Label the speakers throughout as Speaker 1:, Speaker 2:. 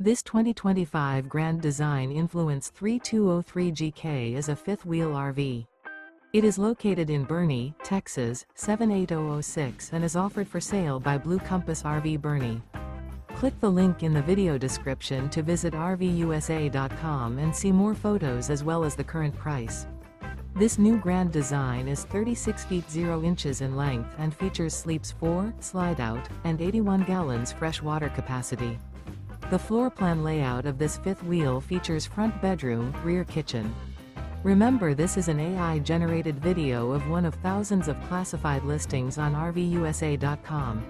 Speaker 1: This 2025 Grand Design Influence 3203GK is a fifth-wheel RV. It is located in Boerne, Texas, 78006 and is offered for sale by Blue Compass RV Boerne. Click the link in the video description to visit RVUSA.com and see more photos as well as the current price. This new Grand Design is 36 feet 0 inches in length and features sleeps 4, slide-out, and 81 gallons fresh water capacity. The floor plan layout of this fifth wheel features front bedroom, rear kitchen. Remember, this is an AI-generated video of one of thousands of classified listings on RVUSA.com.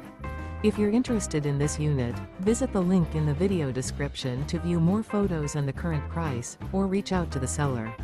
Speaker 1: If you're interested in this unit, visit the link in the video description to view more photos and the current price, or reach out to the seller.